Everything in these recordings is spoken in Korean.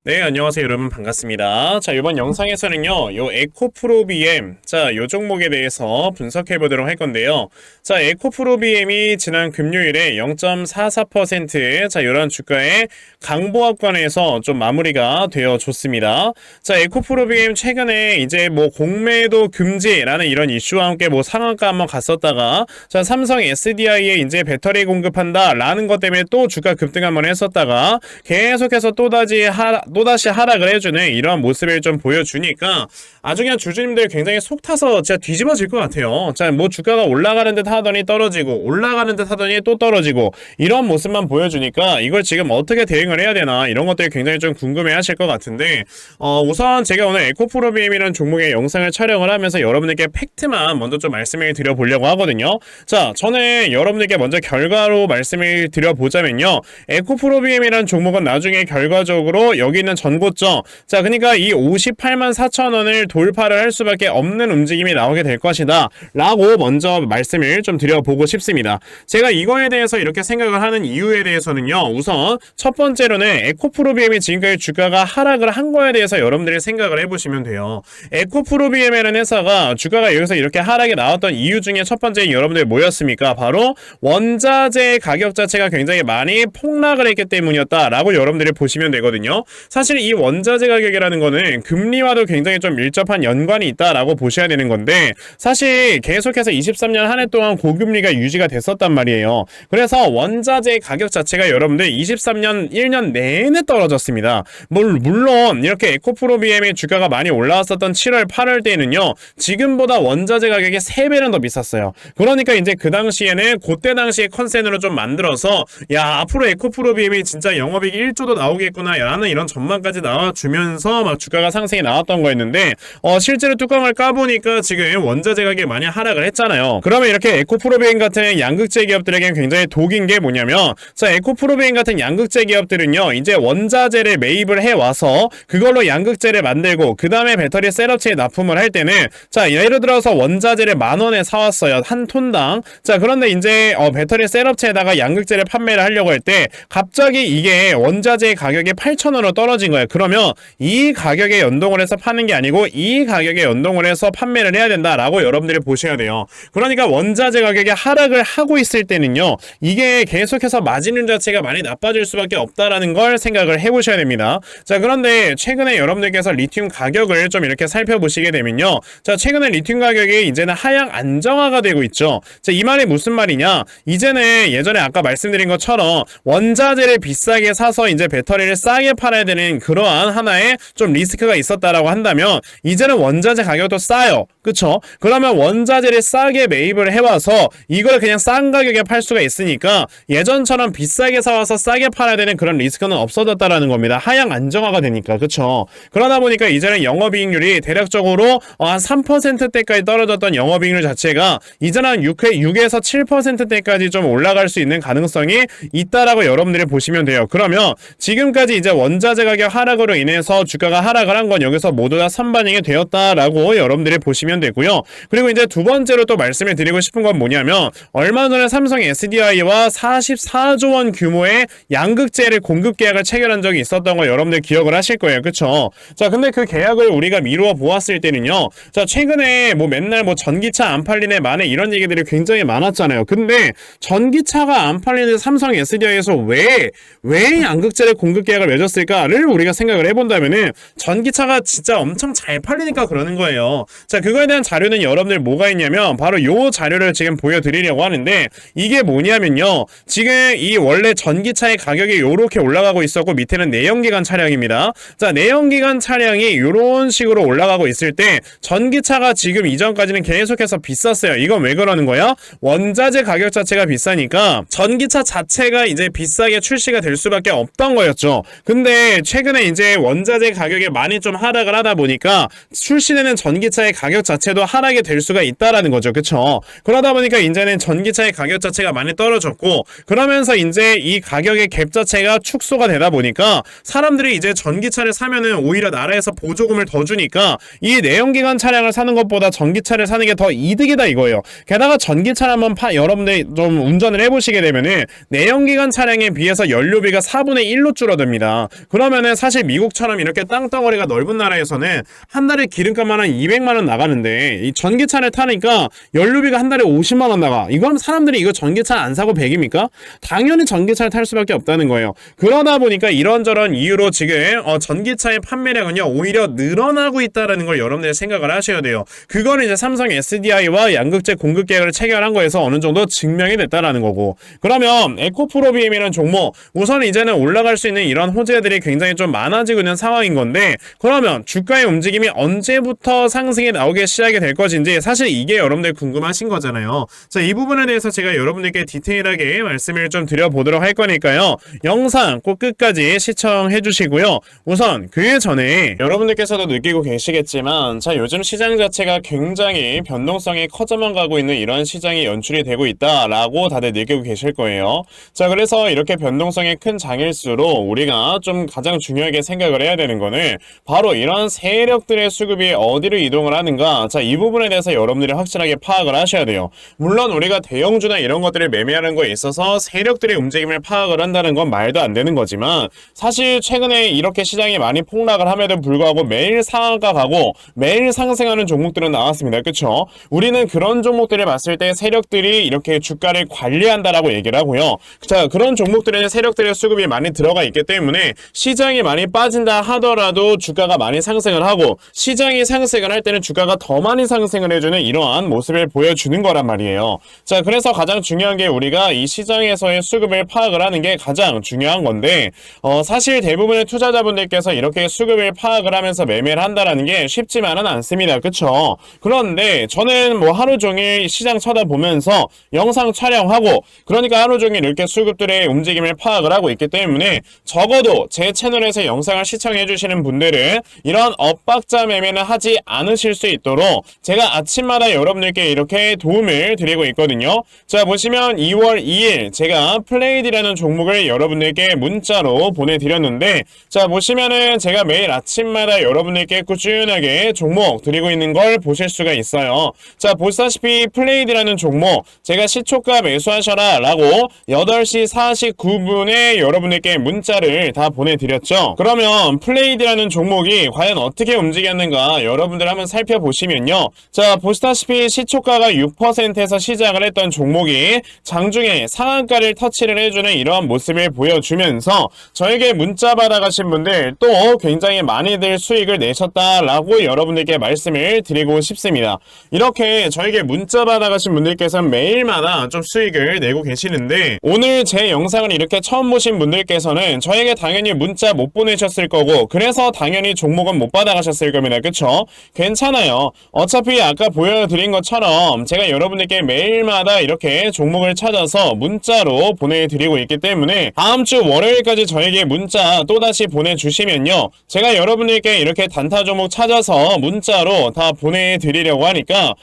네, 안녕하세요, 여러분. 반갑습니다. 자, 이번 영상에서는요, 요 에코프로비엠, 자, 요 종목에 대해서 분석해 보도록 할 건데요. 자, 에코프로비엠이 지난 금요일에 0.44%, 자, 요런 주가의 강보합권에서 좀 마무리가 되어 줬습니다. 자, 에코프로비엠 최근에 이제 뭐 공매도 금지라는 이런 이슈와 함께 뭐 상한가 한번 갔었다가, 자, 삼성 SDI에 이제 배터리 공급한다 라는 것 때문에 또 주가 급등 한번 했었다가, 계속해서 또다시 하락을 해주는 이러한 모습을 좀 보여주니까 아주 그냥 주주님들 굉장히 속 타서 진짜 뒤집어질 것 같아요. 자, 뭐 주가가 올라가는 듯 하더니 떨어지고 올라가는 듯 하더니 또 떨어지고 이런 모습만 보여주니까 이걸 지금 어떻게 대응을 해야 되나 이런 것들이 굉장히 좀 궁금해 하실 것 같은데 우선 제가 오늘 에코프로비엠이라는 종목의 영상을 촬영을 하면서 여러분들께 팩트만 먼저 좀 말씀을 드려보려고 하거든요. 자, 저는 여러분들께 먼저 결과로 말씀을 드려보자면요, 에코프로비엠이라는 종목은 나중에 결과적으로 여기 있는 전고점, 자, 그러니까 이 58만 4천 원을 돌파를 할 수밖에 없는 움직임이 나오게 될 것이다 라고 먼저 말씀을 좀 드려보고 싶습니다. 제가 이거에 대해서 이렇게 생각을 하는 이유에 대해서는요, 우선 첫 번째로는 에코프로비엠이 지금까지 주가가 하락을 한 거에 대해서 여러분들이 생각을 해보시면 돼요. 에코프로비엠이라는 회사가 주가가 여기서 이렇게 하락이 나왔던 이유 중에 첫 번째 여러분들이 뭐였습니까? 바로 원자재 가격 자체가 굉장히 많이 폭락을 했기 때문이었다라고 여러분들이 보시면 되거든요. 사실 이 원자재 가격이라는 거는 금리와도 굉장히 좀 밀접한 연관이 있다라고 보셔야 되는 건데, 사실 계속해서 23년 한 해 동안 고금리가 유지가 됐었단 말이에요. 그래서 원자재 가격 자체가 여러분들 23년 1년 내내 떨어졌습니다. 물론 이렇게 에코프로비엠의 주가가 많이 올라왔었던 7월 8월 때는요, 지금보다 원자재 가격이 3배는 더 비쌌어요. 그러니까 이제 그 당시에는 그때 당시에 컨센으로 좀 만들어서 야, 앞으로 에코프로비엠이 진짜 영업이익 1조도 나오겠구나 라는 이런 전망까지 나와주면서 막 주가가 상승이 나왔던 거였는데, 실제로 뚜껑을 까보니까 지금 원자재 가격이 많이 하락을 했잖아요. 그러면 이렇게 에코프로비엠 같은 양극재 기업들에게는 굉장히 독인 게 뭐냐면, 자, 에코프로비엠 같은 양극재 기업들은요, 이제 원자재를 매입을 해와서 그걸로 양극재를 만들고 그 다음에 배터리 셋업체에 납품을 할 때는, 자, 예를 들어서 원자재를 10,000원에 사왔어요, 한 톤당. 자, 그런데 이제 배터리 셋업체에다가 양극재를 판매를 하려고 할 때 갑자기 이게 원자재 가격이 8,000원으로 떨어진 거예요. 그러면 이 가격에 연동을 해서 파는 게 아니고 이 가격에 연동을 해서 판매를 해야 된다라고 여러분들이 보셔야 돼요. 그러니까 원자재 가격이 하락을 하고 있을 때는요, 이게 계속해서 마진 자체가 많이 나빠질 수밖에 없다라는 걸 생각을 해보셔야 됩니다. 자, 그런데 최근에 여러분들께서 리튬 가격을 좀 이렇게 살펴보시게 되면요, 자, 최근에 리튬 가격이 이제는 하향 안정화가 되고 있죠. 자, 이 말이 무슨 말이냐, 이제는 예전에 아까 말씀드린 것처럼 원자재를 비싸게 사서 이제 배터리를 싸게 팔아야 되는 그러한 하나의 좀 리스크가 있었다라고 한다면, 이제는 원자재 가격도 싸요. 그쵸? 그러면 원자재를 싸게 매입을 해와서 이걸 그냥 싼 가격에 팔 수가 있으니까 예전처럼 비싸게 사와서 싸게 팔아야 되는 그런 리스크는 없어졌다라는 겁니다. 하향 안정화가 되니까. 그쵸? 그러다 보니까 이제는 영업이익률이 대략적으로 한 3%대까지 떨어졌던 영업이익률 자체가 이제는 한 6에서 7%대까지 좀 올라갈 수 있는 가능성이 있다라고 여러분들이 보시면 돼요. 그러면 지금까지 이제 원자재 가격 하락으로 인해서 주가가 하락을 한 건 여기서 모두 다 선반영이 되었다라고 여러분들이 보시면 되고요. 그리고 이제 두 번째로 또 말씀을 드리고 싶은 건 뭐냐면, 얼마 전에 삼성 SDI와 44조 원 규모의 양극재를 공급 계약을 체결한 적이 있었던 거 여러분들 기억을 하실 거예요. 그쵸? 자, 근데 그 계약을 우리가 미루어 보았을 때는요, 자, 최근에 뭐 맨날 뭐 전기차 안 팔리네 마네 이런 얘기들이 굉장히 많았잖아요. 근데 전기차가 안 팔리는 삼성 SDI에서 왜 양극재를 공급 계약을 맺었을까를 우리가 생각을 해본다면은, 전기차가 진짜 엄청 잘 팔리니까 그러는 거예요. 자, 그거에 대한 자료는 여러분들 뭐가 있냐면 바로 요 자료를 지금 보여드리려고 하는데, 이게 뭐냐면요, 지금 이 원래 전기차의 가격이 요렇게 올라가고 있었고 밑에는 내연기관 차량입니다. 자, 내연기관 차량이 요런 식으로 올라가고 있을 때 전기차가 지금 이전까지는 계속해서 비쌌어요. 이건 왜 그러는 거야? 원자재 가격 자체가 비싸니까 전기차 자체가 이제 비싸게 출시가 될 수밖에 없던 거였죠. 근데 최근에 이제 원자재 가격이 많이 좀 하락을 하다 보니까 출시되는 전기차의 가격 자체도 하락이 될 수가 있다라는 거죠. 그쵸? 그러다 보니까 이제는 전기차의 가격 자체가 많이 떨어졌고, 그러면서 이제 이 가격의 갭 자체가 축소가 되다 보니까 사람들이 이제 전기차를 사면은 오히려 나라에서 보조금을 더 주니까 이 내연기관 차량을 사는 것보다 전기차를 사는 게 더 이득이다 이거예요. 게다가 전기차를 한번 여러분들이 좀 운전을 해보시게 되면은 내연기관 차량에 비해서 연료비가 4분의 1로 줄어듭니다. 그러면 보면은 사실 미국처럼 이렇게 땅덩어리가 넓은 나라에서는 한 달에 기름값만 한 200만 원 나가는데 이 전기차를 타니까 연료비가 한 달에 50만 원 나가. 이건 사람들이 이거 전기차 안 사고 100입니까? 당연히 전기차를 탈 수밖에 없다는 거예요. 그러다 보니까 이런저런 이유로 지금 전기차의 판매량은요 오히려 늘어나고 있다라는 걸 여러분들이 생각을 하셔야 돼요. 그거는 이제 삼성 SDI와 양극재 공급 계약을 체결한 거에서 어느 정도 증명이 됐다라는 거고. 그러면 에코프로비엠이라는 종목 우선 이제는 올라갈 수 있는 이런 호재들이 굉장히 좀 많아지고 있는 상황인 건데, 그러면 주가의 움직임이 언제부터 상승이 나오기 시작이 될 것인지 사실 이게 여러분들 궁금하신 거잖아요. 자, 이 부분에 대해서 제가 여러분들께 디테일하게 말씀을 좀 드려보도록 할 거니까요. 영상 꼭 끝까지 시청해 주시고요. 우선 그 전에 여러분들께서도 느끼고 계시겠지만 자, 요즘 시장 자체가 굉장히 변동성이 커져만 가고 있는 이런 시장이 연출이 되고 있다라고 다들 느끼고 계실 거예요. 자, 그래서 이렇게 변동성이 큰 장일수록 우리가 좀 가장 중요하게 생각을 해야 되는 거는 바로 이런 세력들의 수급이 어디로 이동을 하는가. 자, 이 부분에 대해서 여러분들이 확실하게 파악을 하셔야 돼요. 물론 우리가 대형주나 이런 것들을 매매하는 거에 있어서 세력들의 움직임을 파악을 한다는 건 말도 안 되는 거지만, 사실 최근에 이렇게 시장이 많이 폭락을 함에도 불구하고 매일 상한가 가고 매일 상승하는 종목들은 나왔습니다. 그쵸? 우리는 그런 종목들을 봤을 때 세력들이 이렇게 주가를 관리한다라고 얘기를 하고요. 자, 그런 종목들에는 세력들의 수급이 많이 들어가 있기 때문에 시장이 많이 빠진다 하더라도 주가가 많이 상승을 하고, 시장이 상승을 할 때는 주가가 더 많이 상승을 해주는 이러한 모습을 보여주는 거란 말이에요. 자, 그래서 가장 중요한 게 우리가 이 시장에서의 수급을 파악을 하는 게 가장 중요한 건데, 사실 대부분의 투자자분들께서 이렇게 수급을 파악을 하면서 매매를 한다라는 게 쉽지만은 않습니다. 그쵸? 그런데 저는 뭐 하루 종일 시장 쳐다보면서 영상 촬영하고, 그러니까 하루 종일 이렇게 수급들의 움직임을 파악을 하고 있기 때문에 적어도 제 채널에서 영상을 시청해 주시는 분들은 이런 엇박자 매매는 하지 않으실 수 있도록 제가 아침마다 여러분들께 이렇게 도움을 드리고 있거든요. 자, 보시면 2월 2일 제가 플레이드라는 종목을 여러분들께 문자로 보내드렸는데, 자, 보시면은 제가 매일 아침마다 여러분들께 꾸준하게 종목 드리고 있는 걸 보실 수가 있어요. 자, 보시다시피 플레이드라는 종목 제가 시초가 매수하셔라 라고 8시 49분에 여러분들께 문자를 다 보내드렸죠. 그러면 플레이드라는 종목이 과연 어떻게 움직였는가 여러분들 한번 살펴보시면요. 자, 보시다시피 시초가가 6%에서 시작을 했던 종목이 장중에 상한가를 터치를 해주는 이러한 모습을 보여주면서 저에게 문자 받아가신 분들 또 굉장히 많이들 수익을 내셨다라고 여러분들께 말씀을 드리고 싶습니다. 이렇게 저에게 문자 받아가신 분들께서는 매일마다 좀 수익을 내고 계시는데, 오늘 제 영상을 이렇게 처음 보신 분들께서는 저에게 당연히 문자 못 보내셨을 거고, 그래서 당연히 종목은 못 받아가셨을 겁니다. 그쵸? 괜찮아요. 어차피 아까 보여드린 것처럼 제가 여러분들께 매일마다 이렇게 종목을 찾아서 문자로 보내드리고 있기 때문에 다음 주 월요일까지 저에게 문자 또다시 보내주시면요, 제가 여러분들께 이렇게 단타 종목 찾아서 문자로 다 보내드리려고 하니까,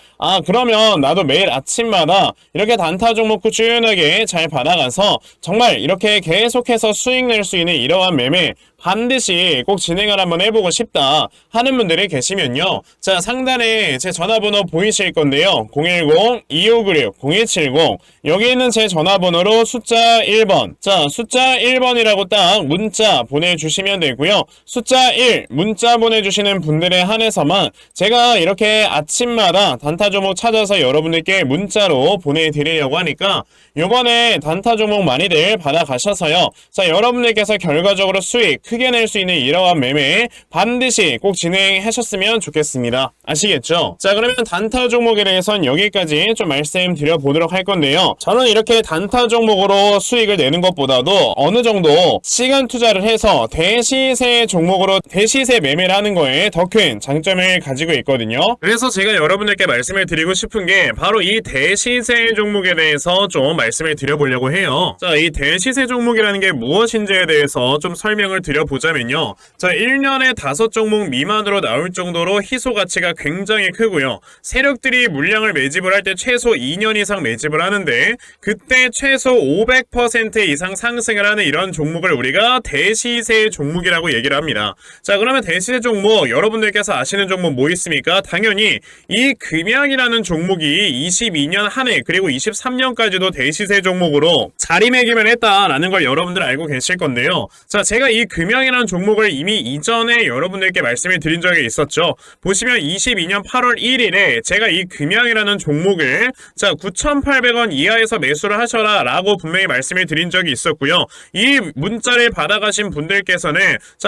그러면 나도 매일 아침마다 이렇게 단타 종목 꾸준하게 잘 받아가서 정말 이렇게 계속해서 수익 낼 수 있는 이러한 매매 반드시 꼭 진행을 한번 해보고 싶다 하는 분들이 계시면요, 자, 상단에 제 전화번호 보이실 건데요, 010-2596-0170 여기 있는 제 전화번호로 숫자 1번, 자, 숫자 1번이라고 딱 문자 보내주시면 되고요. 숫자 1 문자 보내주시는 분들에 한해서만 제가 이렇게 아침마다 단타 종목 찾아서 여러분들께 문자로 보내드리려고 하니까 요번에 단타 종목 많이들 받아가셔서요, 자, 여러분들께서 결과적으로 수익 크게 낼 수 있는 이러한 매매 반드시 꼭 진행하셨으면 좋겠습니다. 아시겠죠? 자, 그러면 단타 종목에 대해서는 여기까지 좀 말씀드려보도록 할 건데요, 저는 이렇게 단타 종목으로 수익을 내는 것보다도 어느 정도 시간 투자를 해서 대시세 종목으로 대시세 매매를 하는 거에 더 큰 장점을 가지고 있거든요. 그래서 제가 여러분들께 말씀을 드리고 싶은 게 바로 이 대시세 종목에 대해서 좀 말씀을 드려보려고 해요. 자, 이 대시세 종목이라는 게 무엇인지에 대해서 좀 설명을 드려보자면요, 자, 1년에 5종목 미만으로 나올 정도로 희소 가치가 굉장히 크고요, 세력들이 물량을 매집을 할 때 최소 2년 이상 매집을 하는데 그때 최소 500% 이상 상승을 하는 이런 종목을 우리가 대시세 종목이라고 얘기를 합니다. 자, 그러면 대시세 종목 여러분들께서 아시는 종목 뭐 있습니까? 당연히 이 금양이라는 종목이 22년 한 해 그리고 23년까지도 대시세 종목으로 자리매김을 했다라는 걸 여러분들 알고 계실 건데요. 자, 제가 이 금양 금양이라는 종목을 이미 이전에 여러분들께 말씀을 드린 적이 있었죠. 보시면 22년 8월 1일에 제가 이 금양이라는 종목을 9,800원 이하에서 매수를 하셔라 라고 분명히 말씀을 드린 적이 있었고요. 이 문자를 받아가신 분들께서는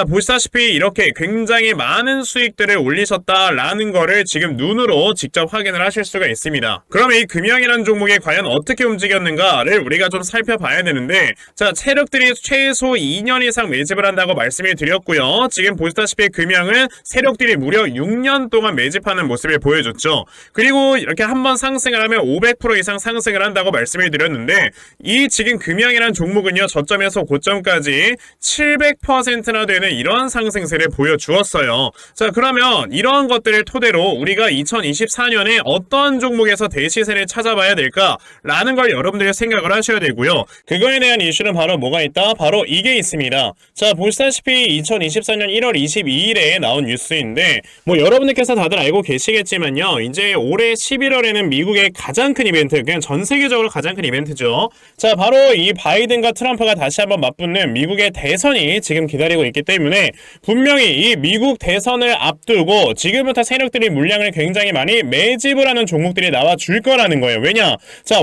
보시다시피 이렇게 굉장히 많은 수익들을 올리셨다라는 거를 지금 눈으로 직접 확인을 하실 수가 있습니다. 그럼 이 금양이라는 종목이 과연 어떻게 움직였는가를 우리가 좀 살펴봐야 되는데, 세력들이 최소 2년 이상 매집을 한다고 말씀을 드렸고요. 지금 보시다시피 금양은 세력들이 무려 6년 동안 매집하는 모습을 보여줬죠. 그리고 이렇게 한번 상승을 하면 500% 이상 상승을 한다고 말씀을 드렸는데, 이 지금 금양이라는 종목은요, 저점에서 고점까지 700%나 되는 이런 상승세를 보여주었어요. 그러면 이러한 것들을 토대로 우리가 2024년에 어떤 종목에서 대시세를 찾아봐야 될까라는 걸 여러분들이 생각을 하셔야 되고요. 그거에 대한 이슈는 바로 뭐가 있다? 바로 이게 있습니다. 보시다시피 2024년 1월 22일에 나온 뉴스인데, 여러분들께서 다들 알고 계시겠지만요, 이제 올해 11월에는 미국의 가장 큰 이벤트, 그냥 전 세계적으로 가장 큰 이벤트죠. 바로 이 바이든과 트럼프가 다시 한번 맞붙는 미국의 대선이 지금 기다리고 있기 때문에 분명히 이 미국 대선을 앞두고 지금부터 세력들이 물량을 굉장히 많이 매집을 하는 종목들이 나와줄 거라는 거예요. 왜냐?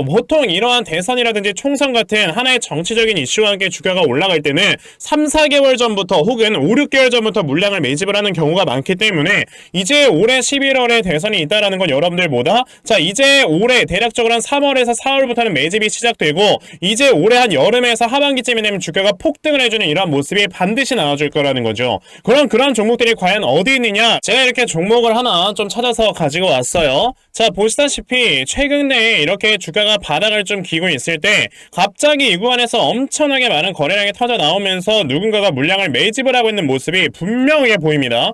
보통 이러한 대선이라든지 총선 같은 하나의 정치적인 이슈와 함께 주가가 올라갈 때는 3, 4개월 전부터 혹은 5, 6개월 전부터 물량을 매집을 하는 경우가 많기 때문에 이제 올해 11월에 대선이 있다라는 건 여러분들보다 이제 올해 대략적으로 한 3월에서 4월부터는 매집이 시작되고 이제 올해 한 여름에서 하반기쯤이 되면 주가가 폭등을 해주는 이런 모습이 반드시 나와줄 거라는 거죠. 그럼 그런 종목들이 과연 어디 있느냐? 제가 이렇게 종목을 하나 좀 찾아서 가지고 왔어요. 보시다시피 최근에 이렇게 주가가 바닥을 좀 기고 있을 때 갑자기 이 구간에서 엄청나게 많은 거래량이 터져 나오면서 누군가가 물량을 매집을 하고 있는 모습이 분명하게 보입니다.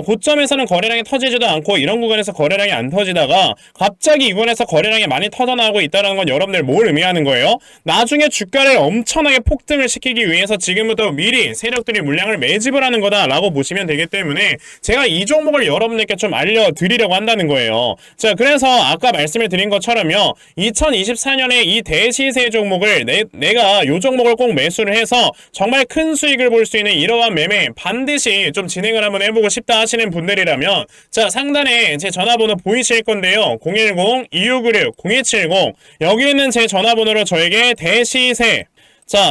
고점에서는 거래량이 터지지도 않고 이런 구간에서 거래량이 안 터지다가 갑자기 이 구간에서 거래량이 많이 터져 나오고 있다는 건 여러분들 뭘 의미하는 거예요? 나중에 주가를 엄청나게 폭등을 시키기 위해서 지금부터 미리 세력들이 물량을 매집을 하는 거다라고 보시면 되기 때문에 제가 이 종목을 여러분들께 좀 알려드리려고 한다는 거예요. 그래서 아까 말씀을 드린 것처럼요, 2024년에 이 대시세 종목을 내가 이 종목을 꼭 매수를 해서 정말 큰 수익을 볼 수 있는 이러한 매매 반드시 좀 진행을 한번 해보고 싶다 하시는 분들이라면 상단에 제 전화번호 보이실 건데요, 010-2696-0270 여기 있는 제 전화번호로 저에게 대시세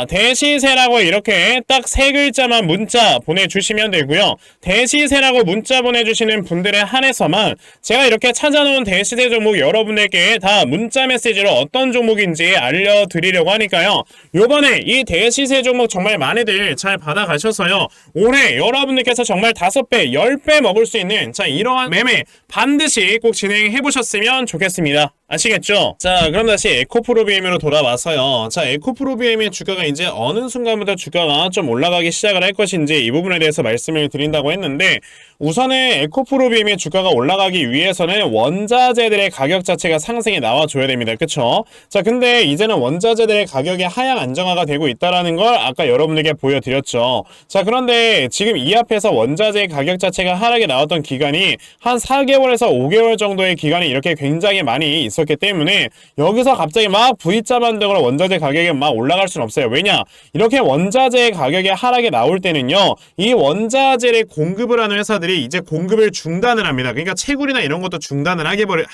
대시세라고 이렇게 딱 세 글자만 문자 보내주시면 되고요. 대시세라고 문자 보내주시는 분들에 한해서만 제가 이렇게 찾아놓은 대시세 종목 여러분들께 다 문자 메시지로 어떤 종목인지 알려드리려고 하니까요. 요번에 이 대시세 종목 정말 많이들 잘 받아가셔서요, 올해 여러분들께서 정말 5배, 10배 먹을 수 있는 이러한 매매 반드시 꼭 진행해보셨으면 좋겠습니다. 아시겠죠? 그럼 다시 에코프로비엠으로 돌아와서요. 에코프로비엠의 주가가 이제 어느 순간부터 주가가 좀 올라가기 시작을 할 것인지 이 부분에 대해서 말씀을 드린다고 했는데, 우선은 에코프로비엠의 주가가 올라가기 위해서는 원자재들의 가격 자체가 상승이 나와줘야 됩니다. 그쵸? 근데 이제는 원자재들의 가격이 하향 안정화가 되고 있다는 걸 아까 여러분에게 보여드렸죠. 그런데 지금 이 앞에서 원자재 가격 자체가 하락이 나왔던 기간이 한 4개월에서 5개월 정도의 기간이 이렇게 굉장히 많이 있었기 때문에 여기서 갑자기 막 V자 반등으로 원자재 가격이 막 올라갈 수는 없어요. 왜냐? 이렇게 원자재 가격이 하락이 나올 때는요, 이 원자재를 공급을 하는 회사들이 이제 공급을 중단을 합니다. 그러니까 채굴이나 이런 것도 중단을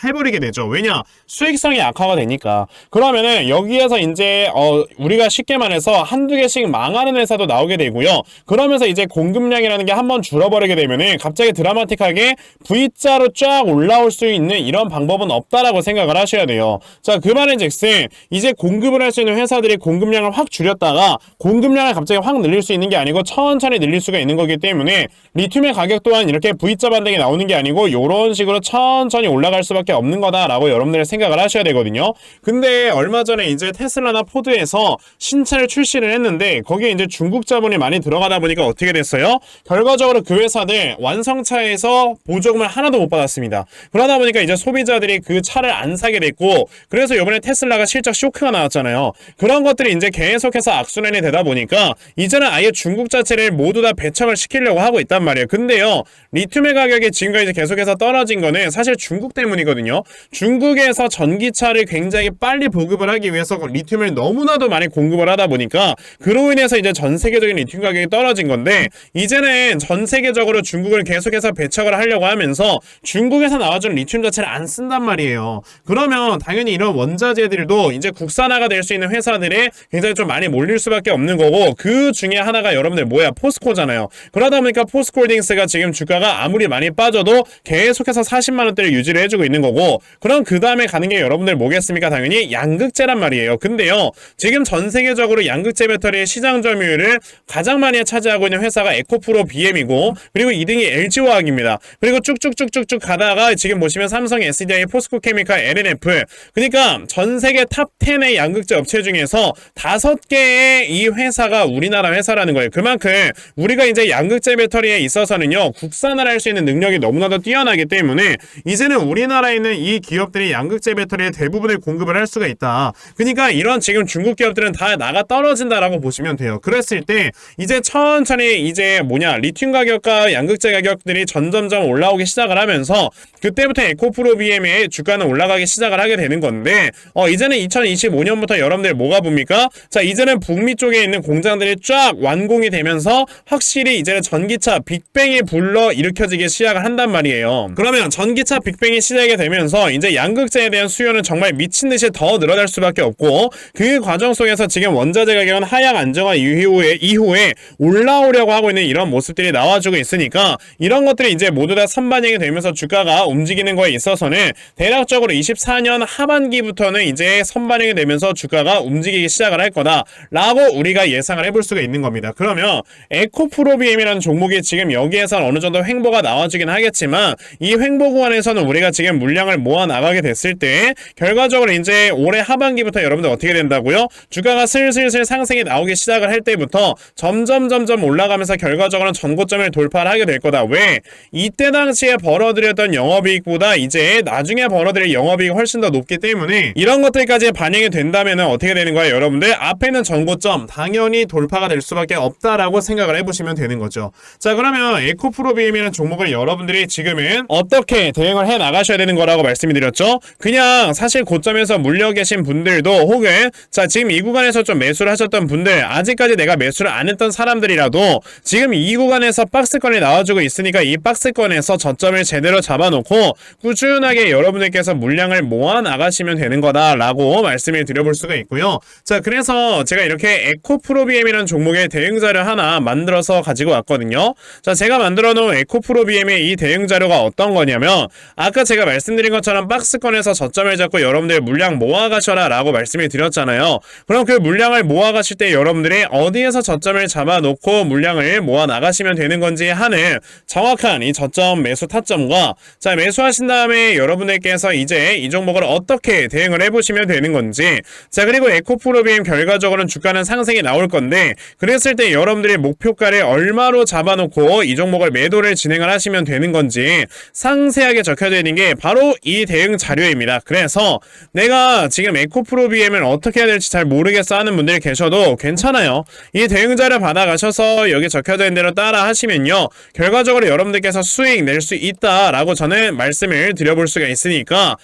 해버리게 되죠. 왜냐? 수익성이 악화가 되니까. 그러면은 여기에서 이제 우리가 쉽게 말해서 한두 개씩 망하는 회사도 나오게 되고요. 그러면서 이제 공급량이라는 게 한번 줄어버리게 되면은 갑자기 드라마틱하게 V자로 쫙 올라올 수 있는 이런 방법은 없다라고 생각을 하셔야 돼요. 그 말인즉슨 이제 공급을 할 수 있는 회사들이 공급량을 확 줄였다가 공급량을 갑자기 확 늘릴 수 있는 게 아니고 천천히 늘릴 수가 있는 거기 때문에 리튬의 가격 또한 이렇게 V자 반등이 나오는 게 아니고 이런 식으로 천천히 올라갈 수밖에 없는 거다라고 여러분들 생각을 하셔야 되거든요. 근데 얼마 전에 이제 테슬라나 포드에서 신차를 출시를 했는데 거기에 이제 중국 자본이 많이 들어가다 보니까 어떻게 됐어요? 결과적으로 그 회사들 완성차에서 보조금을 하나도 못 받았습니다. 그러다 보니까 이제 소비자들이 그 차를 안 사게 됐고, 그래서 이번에 테슬라가 실적 쇼크가 나왔잖아요. 그런 것들이 이제 계속해서 악순환이 되다 보니까 이제는 아예 중국 자체를 모두 다 배척을 시키려고 하고 있단 말이에요. 근데요, 리튬의 가격이 지금까지 이제 계속해서 떨어진 거는 사실 중국 때문이거든요. 중국에서 전기차를 굉장히 빨리 보급을 하기 위해서 리튬을 너무나도 많이 공급을 하다 보니까 그로 인해서 이제 전 세계적인 리튬 가격이 떨어진 건데, 이제는 전 세계적으로 중국을 계속해서 배척을 하려고 하면서 중국에서 나와준 리튬 자체를 안 쓴단 말이에요. 그러면 당연히 이런 원자재들도 이제 국산화가 될 수 있는 회사들이 굉장히 좀 많이 몰릴 수밖에 없는 거고, 그 중에 하나가 여러분들 뭐야? 포스코잖아요. 그러다 보니까 포스코홀딩스가 지금 주가가 아무리 많이 빠져도 계속해서 40만원대를 유지를 해주고 있는 거고, 그럼 그 다음에 가는 게 여러분들 뭐겠습니까? 당연히 양극재란 말이에요. 근데요, 지금 전 세계적으로 양극재 배터리의 시장 점유율을 가장 많이 차지하고 있는 회사가 에코프로 BM이고, 그리고 2등이 LG화학입니다. 그리고 쭉쭉쭉쭉쭉 가다가 지금 보시면 삼성, SDI, 포스코케미칼, LNF, 그러니까 전 세계 탑 10의 양극재 업체 중에서 5개의 이 회사가 우리나라 회사라는 거예요. 그만큼 우리가 이제 양극재 배터리에 있어서는요, 국산화를 할 수 있는 능력이 너무나도 뛰어나기 때문에 이제는 우리나라에 있는 이 기업들이 양극재 배터리의 대부분을 공급을 할 수가 있다. 그러니까 이런 지금 중국 기업들은 다 나가 떨어진다라고 보시면 돼요. 그랬을 때 이제 천천히 이제 리튬 가격과 양극재 가격들이 점점점 올라오기 시작을 하면서 그때부터 에코프로 BM의 주가는 올라가기 시작을 하게 되는 건데, 이제는 2025년부터 여러분들 뭐가 봅니까? 자, 이제는 북미 쪽에 있는 공장들이 쫙 완공이 되면서 확실히 이제는 전기차 빅뱅이 불러 일으켜지기 시작을 한단 말이에요. 그러면 전기차 빅뱅이 시작이 되면서 이제 양극재에 대한 수요는 정말 미친듯이 더 늘어날 수밖에 없고, 그 과정 속에서 지금 원자재 가격은 하향 안정화 이후에 올라오려고 하고 있는 이런 모습들이 나와주고 있으니까, 이런 것들이 이제 모두 다 선반영이 되면서 주가가 움직이는 거에 있어서는 대략적으로 24년 하반기부터는 이제 선반영이 되면서 주가가 움직이기 시작을 할 거다라고 우리가 예상을 해볼 수가 있는 겁니다. 그러면 에코프로비엠이라는 종목이 지금 여기에서 어느 정도 횡보가 나와주긴 하겠지만, 이 횡보 구간에서는 우리가 지금 물량을 모아 나가게 됐을 때 결과적으로 이제 올해 하반기부터 여러분들 어떻게 된다고요? 주가가 슬슬 상승이 나오기 시작을 할 때부터 점점 올라가면서 결과적으로는 전고점을 돌파를 하게 될 거다. 왜? 이때 당시에 벌어들였던 영업이익보다 이제 나중에 벌어들일 영업이익이 훨씬 더 높기 때문에 이런 것들까지 반영이 된다면 어떻게 되는 거예요? 여러분들 앞에는 전고점 당연히 돌파가 될 수밖에 없다라고 생각을 해보시면 되는 거죠. 자, 그러면 에코프로비엠이라는 종목을 여러분들이 지금은 어떻게 대응을 해 나가셔야 되는 거라고 말씀을 드렸죠. 그냥 사실 고점에서 물려 계신 분들도, 혹은 자 지금 이 구간에서 좀 매수를 하셨던 분들, 아직까지 내가 매수를 안 했던 사람들이라도 지금 이 구간에서 박스권이 나와주고 있으니까 이 박스권에서 저점을 제대로 잡아놓고 꾸준하게 여러분들께서 물량을 모아 나가시면 되는 거다라고 말씀을 드려볼 수가 있고요. 자, 그래서 제가 이렇게 에코프로비엠이라는 종목의 대응자료 하나 만들어서 가지고 왔거든요. 자, 제가 만들어 놓은 에코프로비엠의 이 대응자료가 어떤 거냐면, 아까 제가 말씀드린 것처럼 박스권에서 저점을 잡고 여러분들 물량 모아 가셔라 라고 말씀을 드렸잖아요. 그럼 그 물량을 모아 가실 때 여러분들이 어디에서 저점을 잡아놓고 물량을 모아 나가시면 되는 건지 하는 정확한 이 저점 매수 타점과, 자, 매수하신 다음에 여러분들께서 이제 이 종목을 어떻게 대응을 해보시면 되는 건지, 자, 그리고 에코프로비엠 결과적으로는 주가는 상승이 나올 건데, 그랬을 때 여러분들이 목표가를 얼마로 잡아놓고 이 종목을 매도를 진행을 하시면 되는 건지 상세하게 적혀져 있는 게 바로 이 대응 자료입니다. 그래서 내가 지금 에코프로비엠을 어떻게 해야 될지 잘 모르겠어 하는 분들이 계셔도 괜찮아요. 이 대응 자료 받아가셔서 여기 적혀져 있는 대로 따라 하시면요, 결과적으로 여러분들께서 수익 낼 수 있다라고 저는 말씀을 드려볼 수가 있으니까,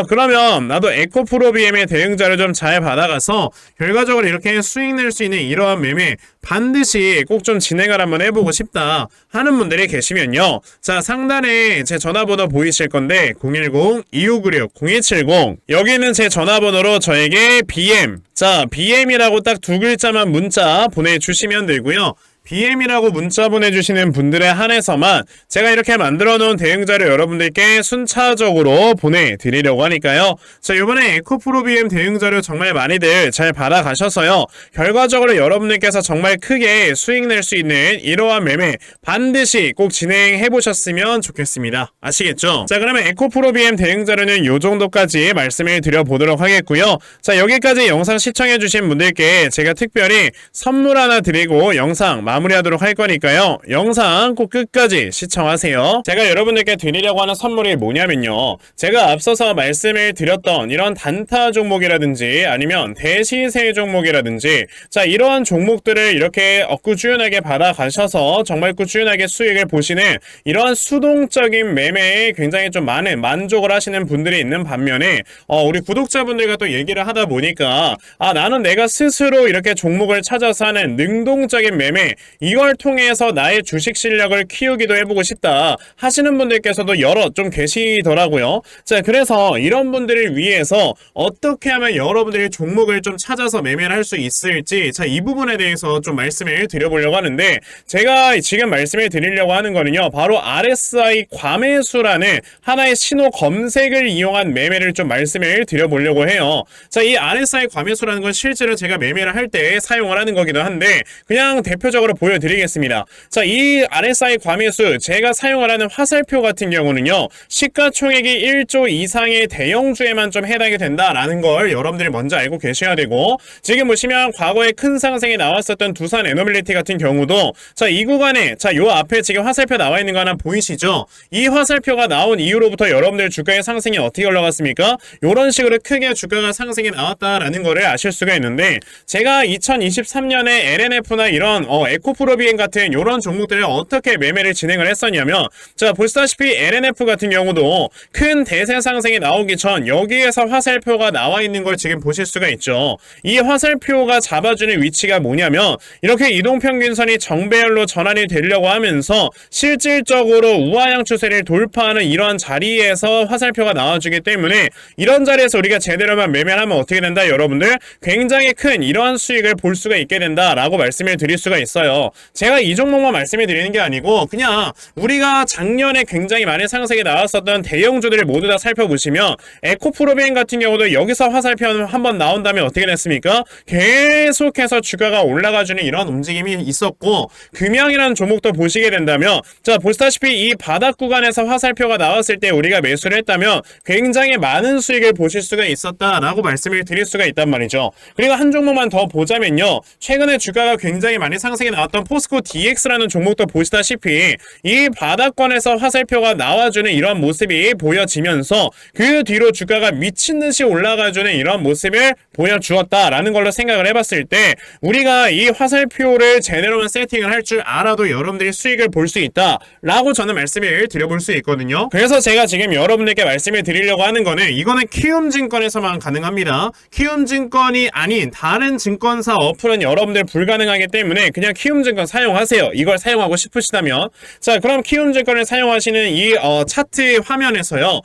그러면 나도 에코프로비엠의 대응 자료 좀 잘 받아가서 결과적으로 이렇게 수익 낼 수 있는 이러한 매매 반드시 꼭 좀 진행을 한번 해보고 싶다 하는 분들이 계시면요, 자, 상단에 제 전화번호 보이실 건데 010-2596-0270, 여기는 제 전화번호로 저에게 BM, 자, BM이라고 딱 두 글자만 문자 보내주시면 되고요. BM이라고 문자 보내주시는 분들에 한해서만 제가 이렇게 만들어 놓은 대응자료 여러분들께 순차적으로 보내드리려고 하니까요. 자, 이번에 에코프로비엠 대응자료 정말 많이들 잘 받아가셔서요, 결과적으로 여러분들께서 정말 크게 수익 낼 수 있는 이러한 매매 반드시 꼭 진행해 보셨으면 좋겠습니다. 아시겠죠? 자, 그러면 에코프로비엠 대응자료는 요 정도까지 말씀을 드려보도록 하겠고요. 자, 여기까지 영상 시청해 주신 분들께 제가 특별히 선물 하나 드리고 영상 마무리하도록 할 거니까요. 영상 꼭 끝까지 시청하세요. 제가 여러분들께 드리려고 하는 선물이 뭐냐면요. 제가 앞서서 말씀을 드렸던 이런 단타 종목이라든지 아니면 대시세 종목이라든지 자 이러한 종목들을 이렇게 꾸준하게 받아가셔서 정말 꾸준하게 수익을 보시는 이러한 수동적인 매매에 굉장히 좀 많은 만족을 하시는 분들이 있는 반면에 우리 구독자분들과 또 얘기를 하다 보니까 나는 내가 스스로 이렇게 종목을 찾아서 하는 능동적인 매매 이걸 통해서 나의 주식 실력을 키우기도 해보고 싶다 하시는 분들께서도 여러 좀 계시더라고요. 자 그래서 이런 분들을 위해서 어떻게 하면 여러분들이 종목을 좀 찾아서 매매를 할 수 있을지 자 이 부분에 대해서 좀 말씀을 드려보려고 하는데 제가 지금 말씀을 드리려고 하는 거는요 바로 RSI 과매수라는 하나의 신호 검색을 이용한 매매를 좀 말씀을 드려보려고 해요. 자 이 RSI 과매수라는 건 실제로 제가 매매를 할 때 사용을 하는 거기도 한데 그냥 대표적으로 보여드리겠습니다. 자 이 RSI 과매수 제가 사용을 하는 화살표 같은 경우는요 시가총액이 1조 이상의 대형주에만 좀 해당이 된다라는 걸 여러분들이 먼저 알고 계셔야 되고 지금 보시면 과거에 큰 상승이 나왔었던 두산 에너빌리티 같은 경우도 자 이 구간에 자 요 앞에 지금 화살표 나와 있는 거 하나 보이시죠? 이 화살표가 나온 이후로부터 여러분들 주가의 상승이 어떻게 올라갔습니까? 요런 식으로 크게 주가가 상승이 나왔다라는 거를 아실 수가 있는데 제가 2023년에 LNF나 이런 에코프로비엔 같은 요런 종목들을 어떻게 매매를 진행을 했었냐면 자 보시다시피 LNF 같은 경우도 큰 대세 상승이 나오기 전 여기에서 화살표가 나와 있는 걸 지금 보실 수가 있죠. 이 화살표가 잡아주는 위치가 뭐냐면 이렇게 이동평균선이 정배열로 전환이 되려고 하면서 실질적으로 우하향 추세를 돌파하는 이러한 자리에서 화살표가 나와주기 때문에 이런 자리에서 우리가 제대로만 매매를 하면 어떻게 된다 여러분들 굉장히 큰 이러한 수익을 볼 수가 있게 된다라고 말씀을 드릴 수가 있어요. 제가 이 종목만 말씀을 드리는 게 아니고 그냥 우리가 작년에 굉장히 많은 상승이 나왔었던 대형주들을 모두 다 살펴보시면 에코프로비엔 같은 경우도 여기서 화살표 한번 나온 다음에 어떻게 됐습니까? 계속해서 주가가 올라가주는 이런 움직임이 있었고 금양이라는 종목도 보시게 된다면 자 보시다시피 이 바닥 구간에서 화살표가 나왔을 때 우리가 매수를 했다면 굉장히 많은 수익을 보실 수가 있었다라고 말씀을 드릴 수가 있단 말이죠. 그리고 한 종목만 더 보자면요 최근에 주가가 굉장히 많이 상승이 나왔던 포스코 DX라는 종목도 보시다시피 이 바닥권에서 화살표가 나와주는 이런 모습이 보여지면서 그 뒤로 주가가 미친듯이 올라가주는 이런 모습을 보여주었다라는 걸로 생각을 해봤을 때 우리가 이 화살표를 제대로만 세팅을 할 줄 알아도 여러분들이 수익을 볼 수 있다라고 저는 말씀을 드려볼 수 있거든요. 그래서 제가 지금 여러분들께 말씀을 드리려고 하는 거는 이거는 키움증권에서만 가능합니다. 키움증권이 아닌 다른 증권사 어플은 여러분들 불가능하기 때문에 그냥 키움증권 사용하세요. 이걸 사용하고 싶으시다면 자 그럼 키움증권을 사용하시는 이 차트 화면에서요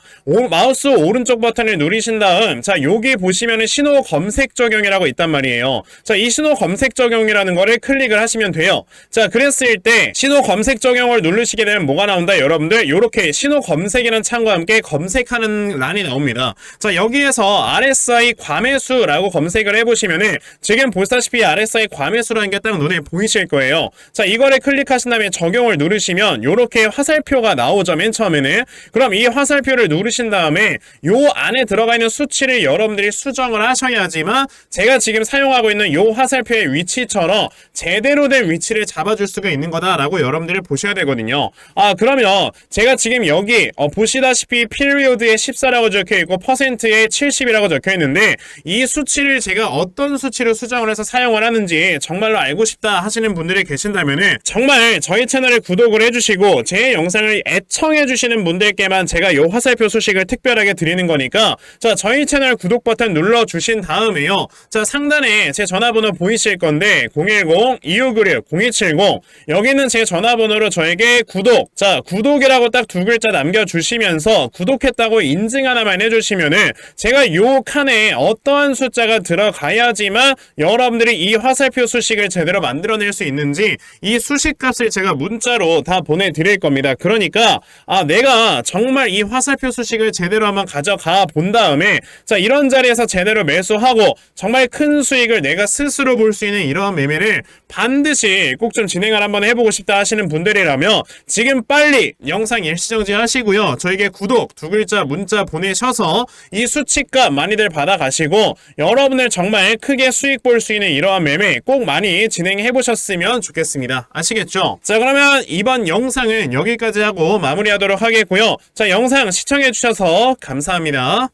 마우스 오른쪽 버튼을 누르신 다음 자 여기 보시면은 신호 검색 적용이라고 있단 말이에요. 자 이 신호 검색 적용이라는 거를 클릭을 하시면 돼요. 자 그랬을 때 신호 검색 적용을 누르시게 되면 뭐가 나온다 여러분들 요렇게 신호 검색이라는 창과 함께 검색하는 란이 나옵니다. 자 여기에서 RSI 과매수라고 검색을 해보시면은 지금 보시다시피 RSI 과매수라는 게 딱 눈에 보이실 거예요. 자 이거를 클릭하신 다음에 적용을 누르시면 요렇게 화살표가 나오죠 맨 처음에는. 그럼 이 화살표를 누르신 다음에 요 안에 들어가 있는 수치를 여러분들이 수정을 하셔야지만 제가 지금 사용하고 있는 요 화살표의 위치처럼 제대로 된 위치를 잡아줄 수가 있는 거다라고 여러분들이 보셔야 되거든요. 그러면 제가 지금 여기 보시다시피 피리오드에 14라고 적혀있고 퍼센트에 70이라고 적혀있는데 이 수치를 제가 어떤 수치로 수정을 해서 사용을 하는지 정말로 알고 싶다 하시는 분들이 계신다면은 정말 저희 채널을 구독을 해주시고 제 영상을 애청해주시는 분들께만 제가 요 화살표 소식을 특별하게 드리는 거니까 자 저희 채널 구독 버튼 눌러주신 다음에요 자 상단에 제 전화번호 보이실 건데 010-2596-0270 여기는 제 전화번호로 저에게 구독 자 구독이라고 딱 두 글자 남겨주시면서 구독했다고 인증 하나만 해주시면은 제가 요 칸에 어떠한 숫자가 들어가야지만 여러분들이 이 화살표 수식을 제대로 만들어낼 수 있는지 이 수식값을 제가 문자로 다 보내드릴 겁니다. 그러니까 내가 정말 이 화살표 수식을 제대로 한번 가져가 본 다음에 자 이런 자리에서 제대로 매수하고 정말 큰 수익을 내가 스스로 볼 수 있는 이러한 매매를 반드시 꼭 좀 진행을 한번 해보고 싶다 하시는 분들이라면 지금 빨리 영상 일시정지 하시고요 저에게 구독 두 글자 문자 보내셔서 이 수치값 많이들 받아가시고 여러분들 정말 크게 수익 볼 수 있는 이러한 매매 꼭 많이 진행해 보셨으면 주시면 좋겠습니다. 아시겠죠? 자, 그러면 이번 영상은 여기까지 하고 마무리하도록 하겠고요. 자, 영상 시청해주셔서 감사합니다.